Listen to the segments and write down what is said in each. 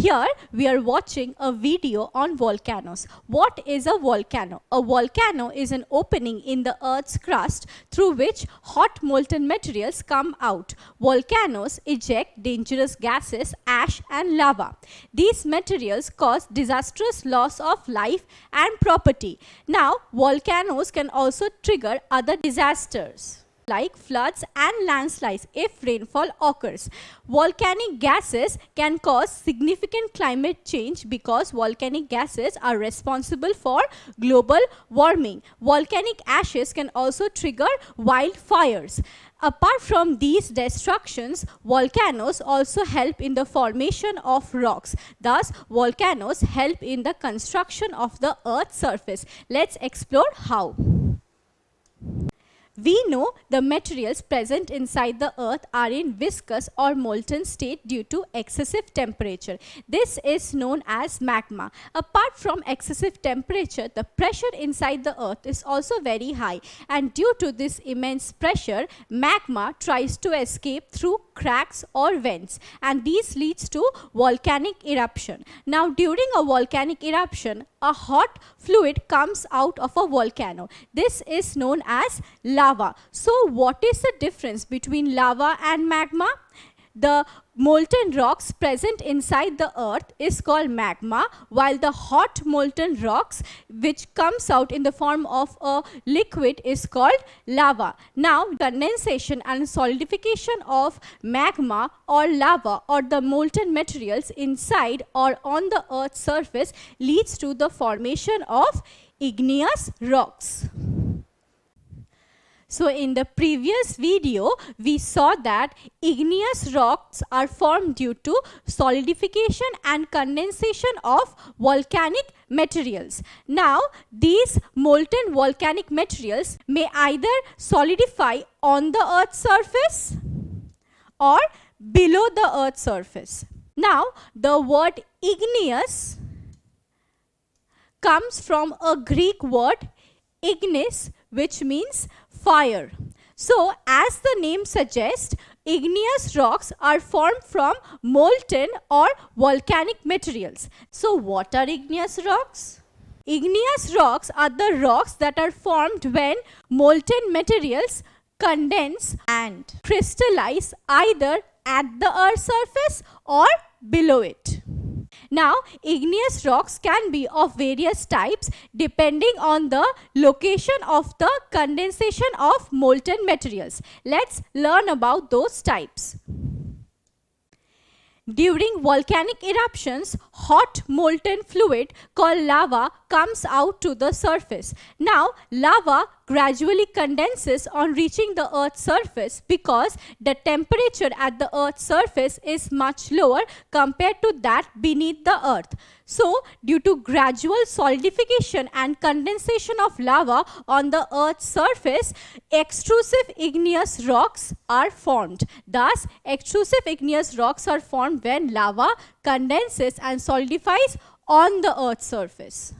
Here we are watching a video on volcanoes. What is a volcano? A volcano is an opening in the Earth's crust through which hot molten materials come out. Volcanoes eject dangerous gases, ash and lava. These materials cause disastrous loss of life and property. Now, volcanoes can also trigger other disasters like floods and landslides if rainfall occurs. Volcanic gases can cause significant climate change because volcanic gases are responsible for global warming. Volcanic ashes can also trigger wildfires. Apart from these destructions, volcanoes also help in the formation of rocks. Thus, volcanoes help in the construction of the Earth's surface. Let's explore how. We know the materials present inside the earth are in viscous or molten state due to excessive temperature. This is known as magma. Apart from excessive temperature, the pressure inside the earth is also very high, and due to this immense pressure, magma tries to escape through cracks or vents, and these leads to volcanic eruption. Now, during a volcanic eruption, a hot fluid comes out of a volcano. This is known as lava. So, what is the difference between lava and magma? The molten rocks present inside the earth is called magma, while the hot molten rocks which comes out in the form of a liquid is called lava. Now, condensation and solidification of magma or lava or the molten materials inside or on the earth's surface leads to the formation of igneous rocks. So, in the previous video, we saw that igneous rocks are formed due to solidification and condensation of volcanic materials. Now, these molten volcanic materials may either solidify on the Earth's surface or below the Earth's surface. Now, the word igneous comes from a Greek word ignis, which means fire. So, as the name suggests, igneous rocks are formed from molten or volcanic materials. So, what are igneous rocks? Igneous rocks are the rocks that are formed when molten materials condense and crystallize either at the Earth's surface or below it. Now, igneous rocks can be of various types depending on the location of the condensation of molten materials. Let's learn about those types. During volcanic eruptions, hot molten fluid called lava comes out to the surface. Now, lava gradually condenses on reaching the Earth's surface because the temperature at the Earth's surface is much lower compared to that beneath the Earth. So, due to gradual solidification and condensation of lava on the Earth's surface, extrusive igneous rocks are formed. Thus, extrusive igneous rocks are formed when lava condenses and solidifies on the Earth's surface.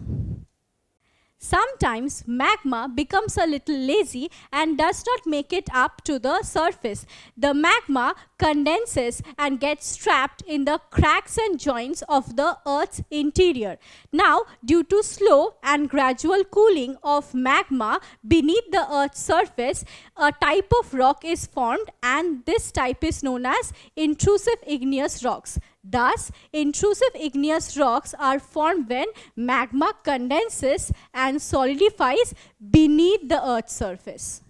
Sometimes magma becomes a little lazy and does not make it up to the surface. The magma condenses and gets trapped in the cracks and joints of the Earth's interior. Now, due to slow and gradual cooling of magma beneath the Earth's surface, a type of rock is formed, and this type is known as intrusive igneous rocks. Thus, intrusive igneous rocks are formed when magma condenses and solidifies beneath the Earth's surface.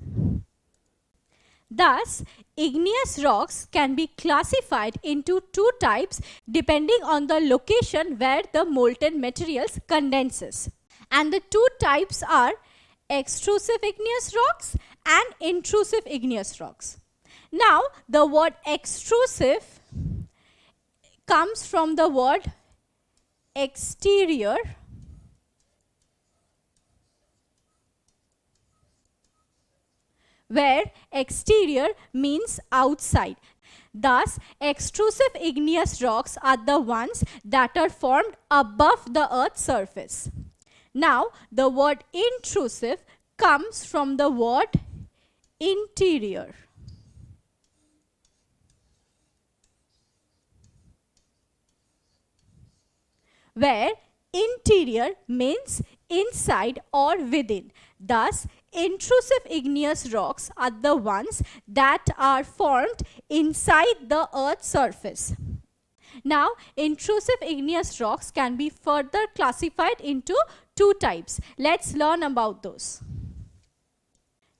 Thus, igneous rocks can be classified into two types depending on the location where the molten materials condenses. And the two types are extrusive igneous rocks and intrusive igneous rocks. Now, the word extrusive comes from the word exterior, where exterior means outside. Thus, extrusive igneous rocks are the ones that are formed above the Earth's surface. Now, the word intrusive comes from the word interior. where interior means inside or within. Thus, intrusive igneous rocks are the ones that are formed inside the Earth's surface. Now, intrusive igneous rocks can be further classified into two types. Let's learn about those.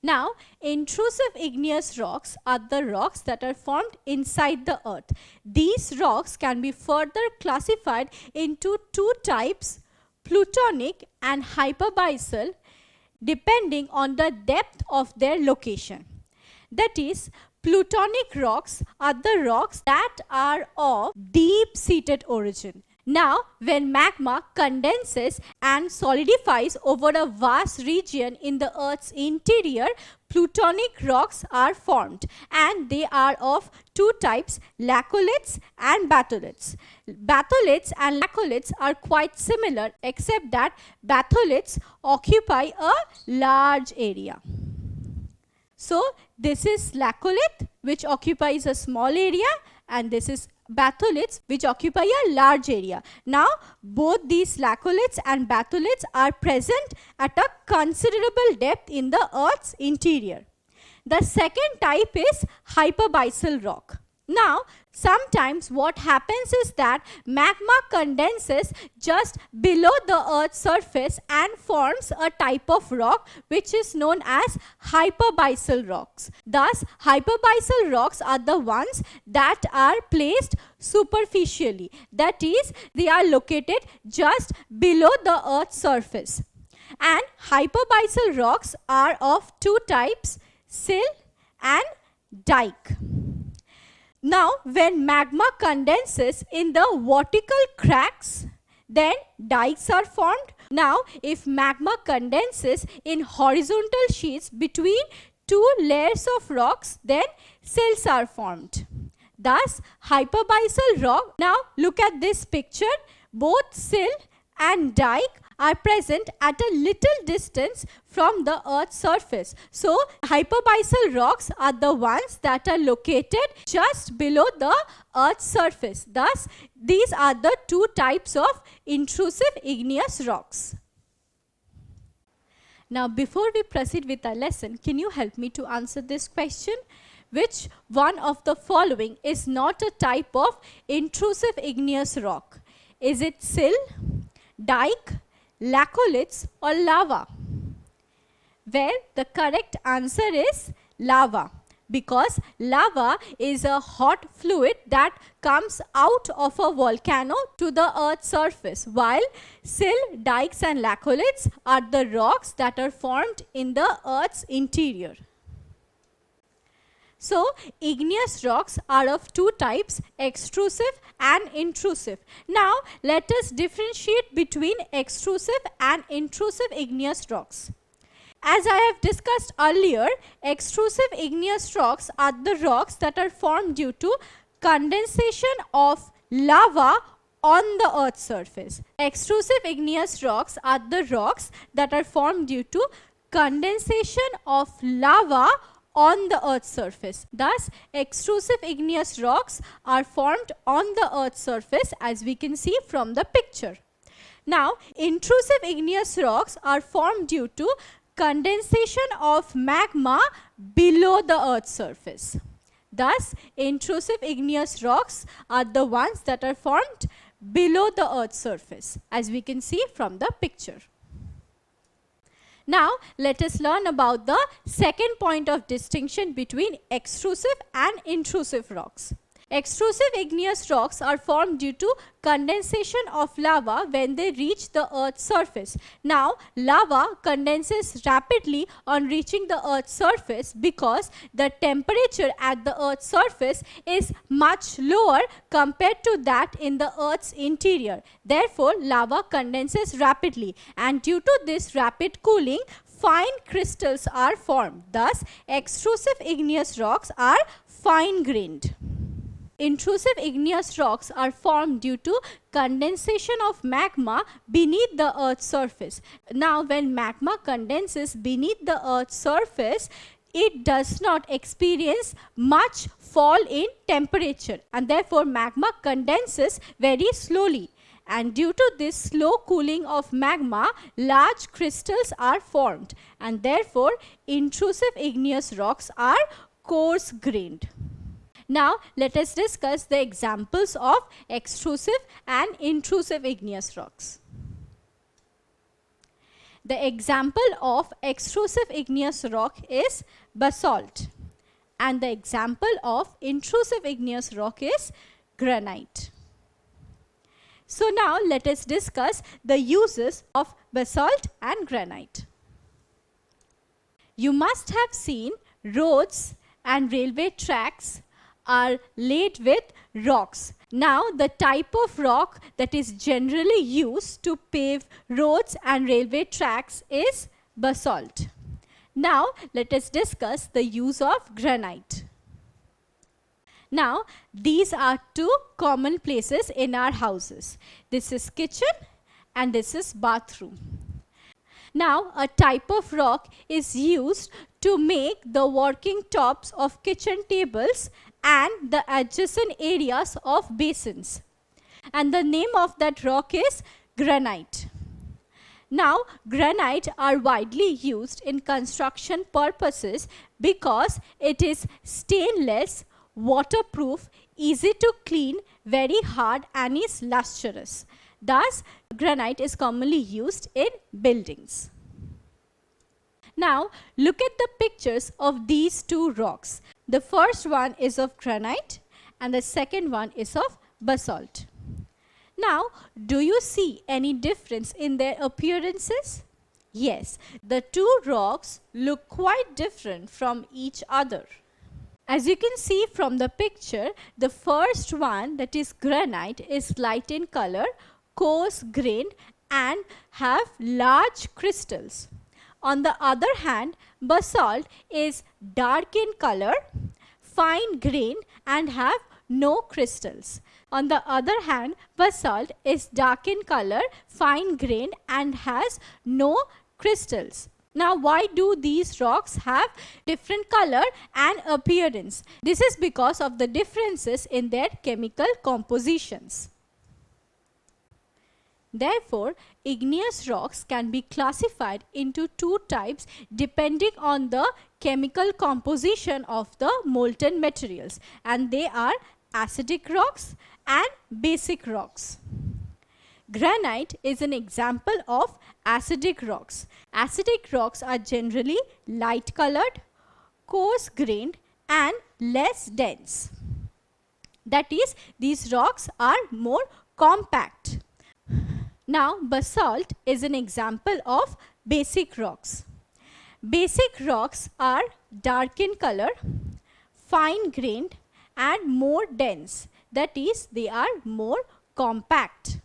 Now, intrusive igneous rocks are the rocks that are formed inside the earth. These rocks can be further classified into two types, plutonic and hyperbasal, depending on the depth of their location. That is, plutonic rocks are the rocks that are of deep-seated origin. Now, when magma condenses and solidifies over a vast region in the Earth's interior, plutonic rocks are formed, and they are of two types, laccoliths and batholiths. Batholiths and laccoliths are quite similar, except that batholiths occupy a large area. So, this is laccolith, which occupies a small area, and this is batholiths, which occupy a large area. Now, both these laccoliths and batholiths are present at a considerable depth in the Earth's interior. The second type is hyperbasal rock. Now, sometimes what happens is that magma condenses just below the Earth's surface and forms a type of rock which is known as hyperbasal rocks. Thus, hyperbasal rocks are the ones that are placed superficially. That is, they are located just below the Earth's surface. And hyperbasal rocks are of two types, sill and dike. Now, when magma condenses in the vertical cracks, then dikes are formed. Now, if magma condenses in horizontal sheets between two layers of rocks, then sills are formed. Thus, hyperbasal rock. Now, look at this picture. Both sill and dike are present at a little distance from the Earth's surface. So, hyperbasal rocks are the ones that are located just below the Earth's surface. Thus, these are the two types of intrusive igneous rocks. Now, before we proceed with our lesson, can you help me to answer this question? Which one of the following is not a type of intrusive igneous rock? Is it sill, dike, laccoliths or lava? Well, the correct answer is lava, because lava is a hot fluid that comes out of a volcano to the Earth's surface, while sill, dikes and laccoliths are the rocks that are formed in the Earth's interior. So, igneous rocks are of two types, extrusive and intrusive. Now, let us differentiate between extrusive and intrusive igneous rocks. As I have discussed earlier, extrusive igneous rocks are the rocks that are formed due to condensation of lava on the Earth's surface. Extrusive igneous rocks are the rocks that are formed due to condensation of lava on the Earth's surface. Thus, extrusive igneous rocks are formed on the Earth's surface, as we can see from the picture. Now, intrusive igneous rocks are formed due to condensation of magma below the Earth's surface. Thus, intrusive igneous rocks are the ones that are formed below the Earth's surface, as we can see from the picture. Now, let us learn about the second point of distinction between extrusive and intrusive rocks. Extrusive igneous rocks are formed due to condensation of lava when they reach the Earth's surface. Now, lava condenses rapidly on reaching the Earth's surface because the temperature at the Earth's surface is much lower compared to that in the Earth's interior. Therefore, lava condenses rapidly, and due to this rapid cooling, fine crystals are formed. Thus, extrusive igneous rocks are fine-grained. Intrusive igneous rocks are formed due to condensation of magma beneath the Earth's surface. Now, when magma condenses beneath the Earth's surface, it does not experience much fall in temperature, and therefore magma condenses very slowly. and due to this slow cooling of magma, large crystals are formed, and therefore intrusive igneous rocks are coarse grained. Now let us discuss the examples of extrusive and intrusive igneous rocks. The example of extrusive igneous rock is basalt, and the example of intrusive igneous rock is granite. So now let us discuss the uses of basalt and granite. You must have seen roads and railway tracks are laid with rocks. Now the type of rock that is generally used to pave roads and railway tracks is basalt. Now let us discuss the use of granite. Now these are two common places in our houses. This is kitchen and this is bathroom. Now a type of rock is used to make the working tops of kitchen tables and the adjacent areas of basins. And the name of that rock is granite. Now granite are widely used in construction purposes because it is stainless, waterproof, easy to clean, very hard and is lustrous. Thus granite is commonly used in buildings. Now look at the pictures of these two rocks. The first one is of granite and the second one is of basalt. Now, do you see any difference in their appearances? Yes, the two rocks look quite different from each other. As you can see from the picture, the first one, that is granite, is light in color, coarse grained and have large crystals. On the other hand, basalt is dark in color, fine grained and have no crystals. On the other hand, basalt is dark in color, fine grained and has no crystals. Now why do these rocks have different color and appearance? This is because of the differences in their chemical compositions. Therefore, igneous rocks can be classified into two types depending on the chemical composition of the molten materials, and they are acidic rocks and basic rocks. Granite is an example of acidic rocks. Acidic rocks are generally light colored, coarse grained and less dense. That is, these rocks are more compact. Now basalt is an example of basic rocks. Basic rocks are dark in color, fine grained and more dense. That is, they are more compact.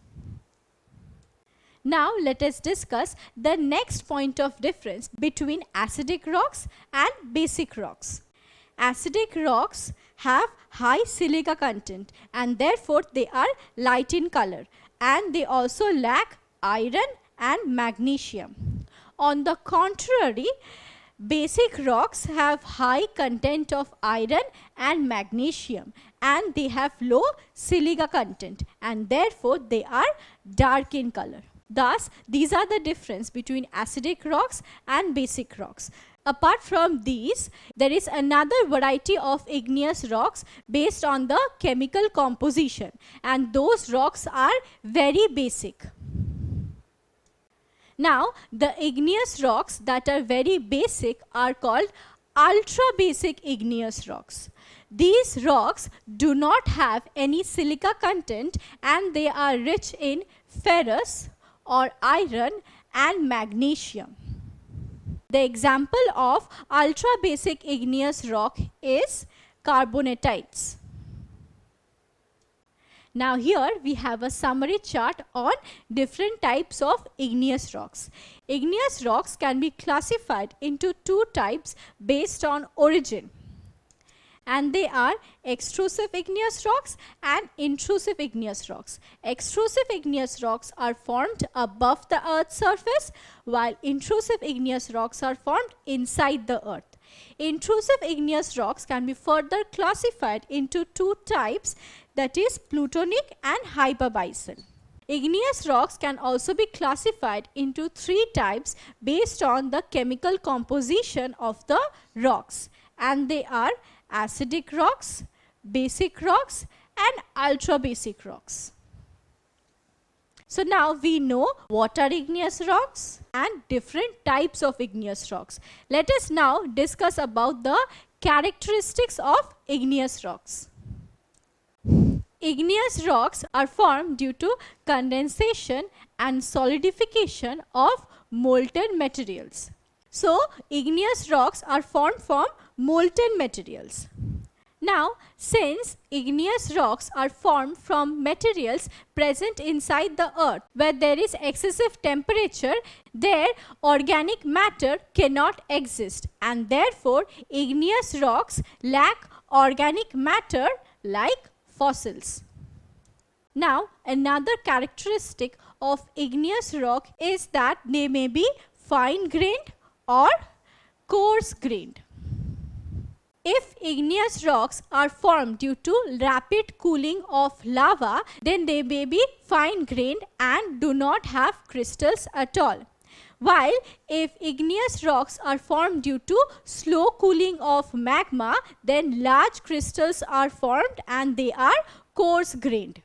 Now let us discuss the next point of difference between acidic rocks and basic rocks. Acidic rocks have high silica content and therefore they are light in color, and they also lack iron and magnesium. On the contrary, basic rocks have high content of iron and magnesium and they have low silica content and therefore they are dark in color. Thus, these are the difference between acidic rocks and basic rocks. Apart from these, there is another variety of igneous rocks based on the chemical composition, and those rocks are very basic. Now, the igneous rocks that are very basic are called ultra basic igneous rocks. These rocks do not have any silica content and they are rich in ferrous or iron and magnesium. The example of ultra basic igneous rock is carbonatites. Now here we have a summary chart on different types of igneous rocks. Igneous rocks can be classified into two types based on origin, and they are extrusive igneous rocks and intrusive igneous rocks. Extrusive igneous rocks are formed above the Earth's surface, while intrusive igneous rocks are formed inside the Earth. Intrusive igneous rocks can be further classified into two types, that is plutonic and hyperbasal. Igneous rocks can also be classified into 3 types based on the chemical composition of the rocks, and they are acidic rocks, basic rocks, and ultra basic rocks. So now we know what are igneous rocks and different types of igneous rocks. Let us now discuss about the characteristics of igneous rocks. Igneous rocks are formed due to condensation and solidification of molten materials. So igneous rocks are formed from molten materials. Now, since igneous rocks are formed from materials present inside the earth where there is excessive temperature, their organic matter cannot exist, and therefore igneous rocks lack organic matter like fossils. Now, another characteristic of igneous rock is that they may be fine-grained or coarse-grained. If igneous rocks are formed due to rapid cooling of lava, then they may be fine-grained and do not have crystals at all. While if igneous rocks are formed due to slow cooling of magma, then large crystals are formed and they are coarse-grained.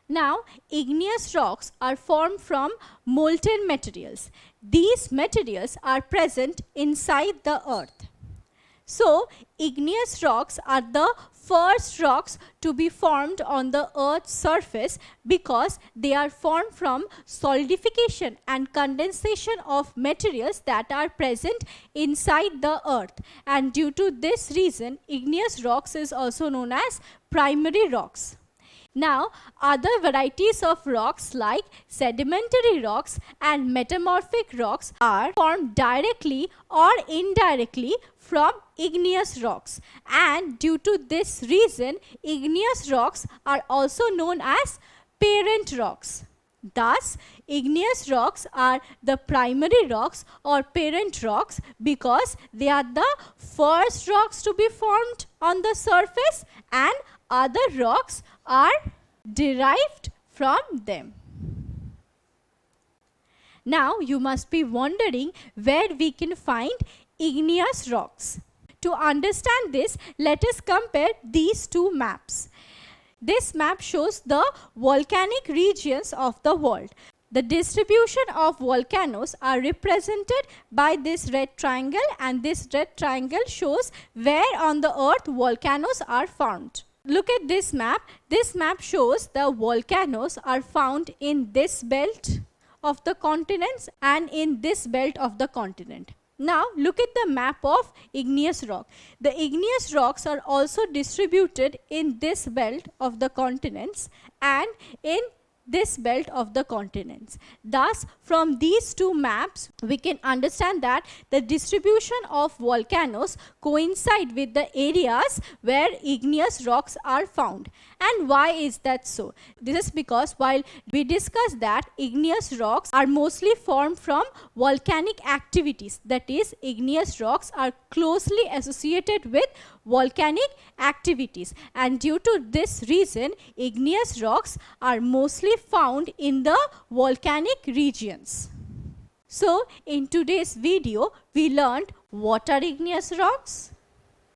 Now, igneous rocks are formed from molten materials. These materials are present inside the earth. So, igneous rocks are the first rocks to be formed on the earth's surface because they are formed from solidification and condensation of materials that are present inside the earth. And due to this reason, igneous rocks is also known as primary rocks. Now, other varieties of rocks like sedimentary rocks and metamorphic rocks are formed directly or indirectly from igneous rocks, and due to this reason, igneous rocks are also known as parent rocks. Thus, igneous rocks are the primary rocks or parent rocks because they are the first rocks to be formed on the surface, and other rocks are derived from them. Now you must be wondering where we can find igneous rocks. To understand this, let us compare these two maps. This map shows the volcanic regions of the world. The distribution of volcanoes are represented by this red triangle, and this red triangle shows where on the earth volcanoes are found. Look at this map. This map shows the volcanoes are found in this belt of the continents and in this belt of the continent. Now look at the map of igneous rock. The igneous rocks are also distributed in this belt of the continents and in this belt of the continents. Thus, from these two maps, we can understand that the distribution of volcanoes coincide with the areas where igneous rocks are found. And why is that so? This is because while we discussed that igneous rocks are mostly formed from volcanic activities, that is, igneous rocks are closely associated with volcanic activities, and due to this reason, igneous rocks are mostly found in the volcanic regions. So, in today's video, we learned what are igneous rocks.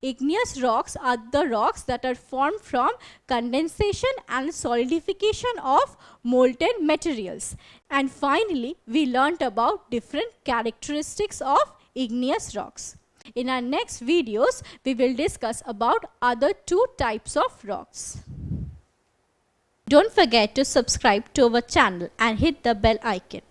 Igneous rocks are the rocks that are formed from condensation and solidification of molten materials. And finally, we learnt about different characteristics of igneous rocks. In our next videos, we will discuss about other two types of rocks. Don't forget to subscribe to our channel and hit the bell icon.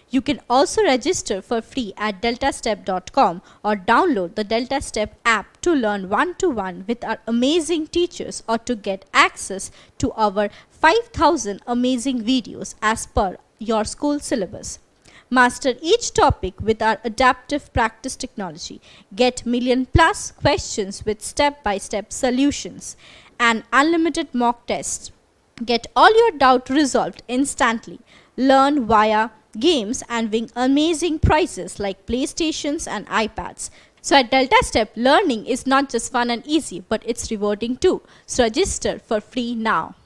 You can also register for free at DeltaStep.com or download the DeltaStep app to learn one-to-one with our amazing teachers or to get access to our 5,000 amazing videos as per your school syllabus. Master each topic with our adaptive practice technology. Get million-plus questions with step-by-step solutions and unlimited mock tests. Get all your doubt resolved instantly. Learn via games and win amazing prizes like PlayStations and iPads. So at DeltaStep, learning is not just fun and easy, but it's rewarding too. So register for free now.